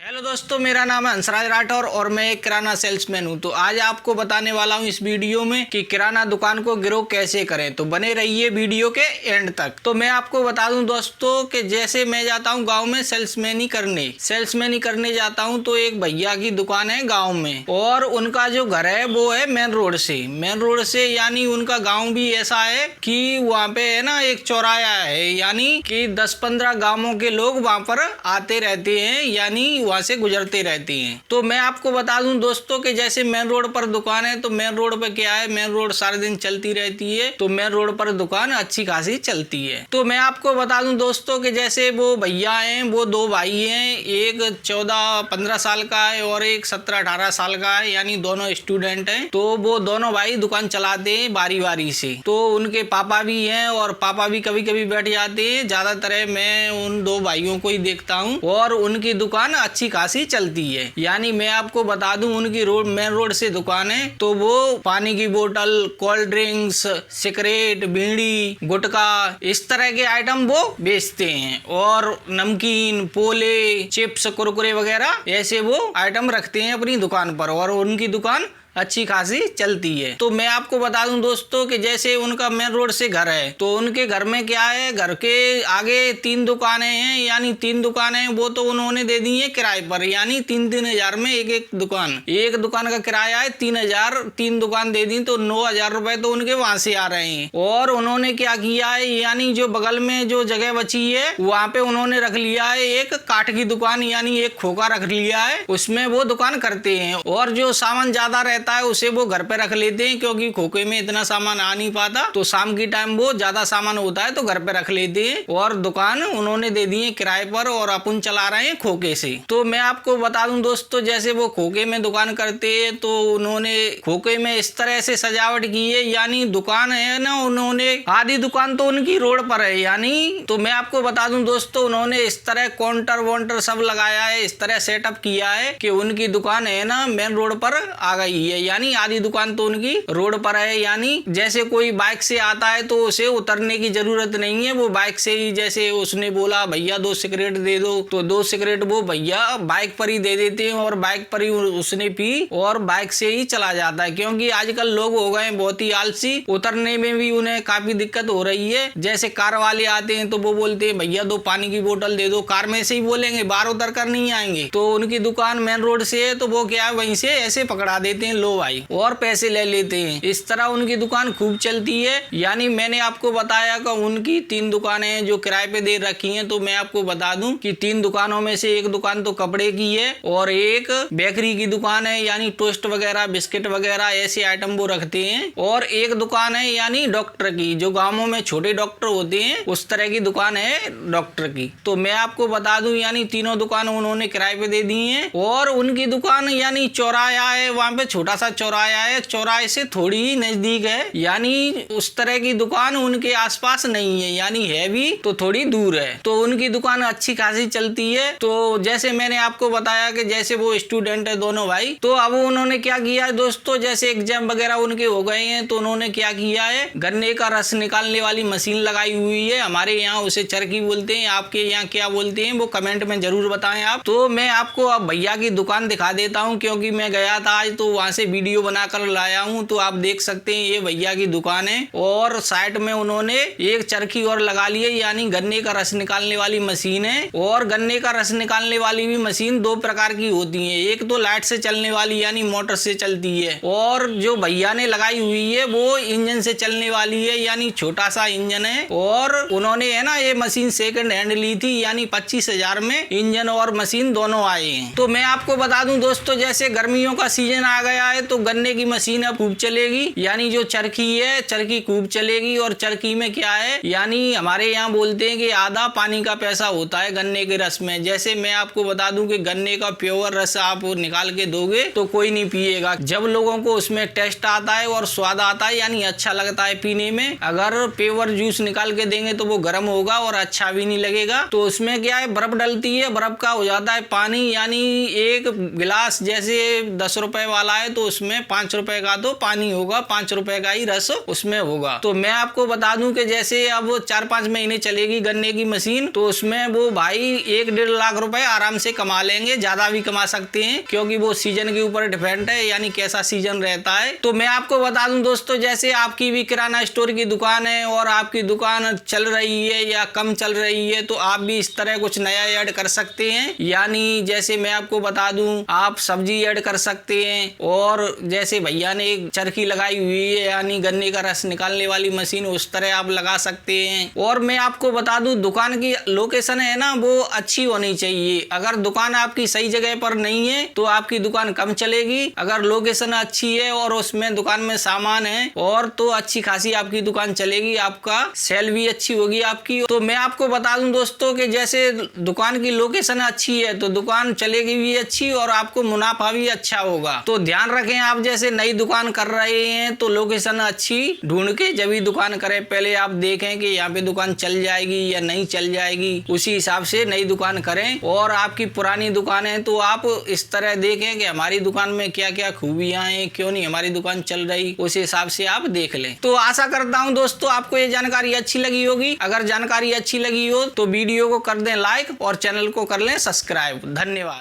Hello दोस्तों, मेरा नाम है हंसराज राठौर और मैं एक किराना सेल्समैन हूं। तो आज आपको बताने वाला हूं इस वीडियो में कि किराना दुकान को ग्रो कैसे करें। तो बने रहिए वीडियो के एंड तक। तो मैं आपको बता दूं दोस्तों कि जैसे मैं जाता हूं गांव में सेल्समैनी करने जाता हूं, तो एक भैया की दुकान है गाँव में और उनका जो घर है वो है मेन रोड से यानी उनका गाँव भी ऐसा है कि वहाँ पे है ना एक चौराहा है, यानी कि 10-15 गाँवों के लोग वहाँ पर आते रहते हैं, यानी वहां से गुजरते रहती हैं। तो मैं आपको बता दूं दोस्तों कि जैसे मेन रोड पर दुकान है, तो मेन रोड पे क्या है, मेन रोड सारे दिन चलती रहती है, तो मेन रोड पर दुकान अच्छी खासी चलती है। तो मैं आपको बता दूं दोस्तों कि जैसे वो भैया हैं, वो दो भाई हैं, एक 14-15 साल का है और एक 17-18 साल का है, यानी दोनों स्टूडेंट हैं। तो वो दोनों भाई दुकान चलाते हैं बारी बारी से। तो उनके पापा भी हैं और पापा भी कभी कभी बैठ जाते हैं। ज्यादातर मैं उन दो भाइयों को ही देखता हूँ और उनकी दुकान अच्छी खासी चलती है। यानी मैं आपको बता दूं उनकी मेन रोड से दुकान है, तो वो पानी की बोतल, कोल्ड ड्रिंक्स, सिगरेट, बीड़ी, गुटखा, इस तरह के आइटम वो बेचते हैं और नमकीन, पोले, चिप्स, कुरकुरे वगैरह ऐसे वो आइटम रखते हैं अपनी दुकान पर और उनकी दुकान अच्छी खासी चलती है। तो मैं आपको बता दूं दोस्तों कि जैसे उनका मेन रोड से घर है, तो उनके घर में क्या है, घर के आगे 3 दुकानें हैं, यानी 3 दुकानें वो तो उन्होंने दे दी है किराए पर, यानी 3-3 हजार में एक दुकान का किराया है 3,000। 3 दुकान दे दी तो 9,000 रुपए तो उनके वहां से आ रहे हैं। और उन्होंने क्या किया है, यानी जो बगल में जो जगह बची है वहां पे उन्होंने रख लिया है एक काठ की दुकान, यानी एक खोखा रख लिया है, उसमें वो दुकान करते हैं। और जो सामान ज्यादा रहता है उसे वो घर पे रख लेते हैं, क्योंकि खोखे में इतना सामान आ नहीं पाता, तो शाम की टाइम वो ज्यादा सामान होता है तो घर पे रख लेते हैं। और दुकान उन्होंने दे दी है किराए पर और अपन चला रहे हैं खोखे से। तो मैं आपको बता दूं दोस्तों, जैसे वो खोखे में दुकान करते हैं, तो उन्होंने खोखे में इस तरह से सजावट की है, यानी दुकान है ना, उन्होंने आधी दुकान तो उनकी रोड पर है, यानी तो मैं आपको बता दूं दोस्तों, उन्होंने इस तरह काउंटर वॉन्टर सब लगाया है, इस तरह सेटअप किया है कि उनकी दुकान है ना मेन रोड पर आ गई है, यानी आधी दुकान तो उनकी रोड पर है। यानी जैसे कोई बाइक से आता है तो उसे उतरने की जरूरत नहीं है, वो बाइक से ही, जैसे उसने बोला भैया 2 सिगरेट दे दो, तो 2 सिगरेट वो भैया बाइक पर ही दे देते हैं और बाइक पर ही उसने पी और बाइक से ही चला जाता है। क्योंकि आजकल लोग हो गए बहुत ही आलसी, उतरने में भी उन्हें काफी दिक्कत हो रही है। जैसे कार वाले आते हैं तो वो बोलते हैं भैया 2 पानी की बोतल दे दो, कार में से ही बोलेंगे, बाहर उतर कर नहीं आएंगे। तो उनकी दुकान मेन रोड से है तो वो क्या है, वहीं से ऐसे पकड़ा देते हैं लो भाई और पैसे ले लेते हैं। इस तरह उनकी दुकान खूब चलती है। यानी मैंने आपको बताया कि उनकी 3 दुकानें हैं जो किराए पे दे रखी हैं। तो मैं आपको बता दूं कि 3 दुकानों में से एक दुकान तो कपड़े की है और एक बेकरी की दुकान है, यानी टोस्ट वगैरह, बिस्किट वगैरह ऐसे आइटम वो रखते हैं। और एक दुकान है यानी डॉक्टर की, जो गाँवों में छोटे डॉक्टर होते हैं उस तरह की दुकान है डॉक्टर की। तो मैं आपको बता दूं यानी तीनों दुकान उन्होंने किराए पे दे दी है। और उनकी दुकान यानी चौराहा है, वहाँ पे छोटा सा चौराहा है, चौराहे से थोड़ी ही नजदीक है, यानी उस तरह की दुकान उनके आसपास नहीं है, यानी है भी तो थोड़ी दूर है। तो उनकी दुकान अच्छी खासी चलती है। तो जैसे मैंने आपको बताया कि जैसे वो स्टूडेंट है दोनों भाई, तो अब उन्होंने क्या किया है दोस्तों, जैसे एग्जाम वगैरह उनके हो गए हैं तो उन्होंने क्या किया है, गन्ने का रस निकालने वाली मशीन लगाई हुई है। हमारे यहाँ उसे चरखी बोलते हैं, आपके यहाँ क्या बोलते हैं वो कमेंट में जरूर बताएं आप। तो मैं आपको अब भैया की दुकान दिखा देता हूँ, क्योंकि मैं गया था आज तो वहां से वीडियो बनाकर लाया हूँ। तो आप देख सकते हैं ये भैया की दुकान है और साइड में उन्होंने एक चरखी और लगा ली है, यानी गन्ने का रस निकालने वाली मशीन है। और गन्ने का रस निकालने वाली भी मशीन 2 प्रकार की होती है, एक तो लाइट से चलने वाली यानी मोटर से चलती है, और जो भैया ने लगाई हुई है वो इंजन से चलने वाली है, यानी छोटा सा इंजन है। और उन्होंने है ना ये मशीन सेकंड हैंड ली थी, यानी 25,000 में इंजन और मशीन दोनों आए हैं। तो मैं आपको बता दूं दोस्तों, जैसे गर्मियों का सीजन आ गया है तो गन्ने की मशीन अब खूब चलेगी, यानी जो चरखी है चरखी खूब चलेगी। और चरखी में क्या है, यानी हमारे यहाँ बोलते हैं कि आधा पानी का पैसा होता है गन्ने के रस में। जैसे मैं आपको बता दूं कि गन्ने का प्योर रस आप निकाल के दोगे तो कोई नहीं पिएगा, जब लोगों को उसमें टेस्ट आता है और स्वाद आता है, यानी अच्छा लगता है पीने में। अगर प्योर जूस निकाल के देंगे तो वो गर्म होगा और अच्छा भी नहीं लगेगा। तो उसमें क्या है, बर्फ डलती है, बर्फ का हो जाता है पानी, यानी एक गिलास जैसे 10 रुपए वाला है तो उसमें 5 रुपए का तो पानी होगा, 5 रुपए का ही रस उसमें होगा। तो मैं आपको बता दूं कि जैसे अब 4-5 महीने चलेगी गन्ने की मशीन, तो उसमें वो भाई 1-1.5 लाख रुपए आराम से कमा लेंगे, ज्यादा भी कमा सकते हैं, क्योंकि वो सीजन के ऊपर डिपेंड है, यानी कैसा सीजन रहता है। तो मैं आपको बता दूं दोस्तों, जैसे आपकी भी किराना स्टोर की दुकान है और आपकी दुकान चल रही है या कम चल रही है, तो आप भी इस तरह कुछ नया ऐड कर सकते हैं। यानी जैसे मैं आपको बता दूं, आप सब्जी ऐड कर सकते हैं, और जैसे भैया ने एक चरखी लगाई हुई है यानी गन्ने का रस निकालने वाली मशीन, उस तरह आप लगा सकते हैं। और मैं आपको बता दूं, दुकान की लोकेशन है ना वो अच्छी होनी चाहिए। अगर दुकान आपकी सही जगह पर नहीं है तो आपकी दुकान कम चलेगी। अगर लोकेशन अच्छी है और उसमें दुकान में सामान है और तो अच्छी खासी आपकी दुकान चलेगी, आपका सेल भी अच्छी होगी आपकी। तो मैं आपको बता दूं दोस्तों कि जैसे दुकान की लोकेशन अच्छी है तो दुकान चलेगी भी अच्छी और आपको मुनाफा भी अच्छा होगा। तो ध्यान रखें, आप जैसे नई दुकान कर रहे हैं तो लोकेशन अच्छी ढूंढ के जब भी दुकान करें, पहले आप देखें कि यहाँ पे दुकान चल जाएगी या नहीं चल जाएगी, उसी हिसाब से नई दुकान करें। और आपकी पुरानी दुकान है तो आप इस तरह देखें कि हमारी दुकान में क्या क्या खूबियां हैं, क्यों नहीं हमारी दुकान चल रही, उस हिसाब से आप देख लें। तो आशा करता हूं दोस्तों आपको ये जानकारी अच्छी लगी होगी। अगर जानकारी अच्छी लगी हो तो वीडियो को कर दें लाइक और चैनल को कर लें सब्सक्राइब। धन्यवाद।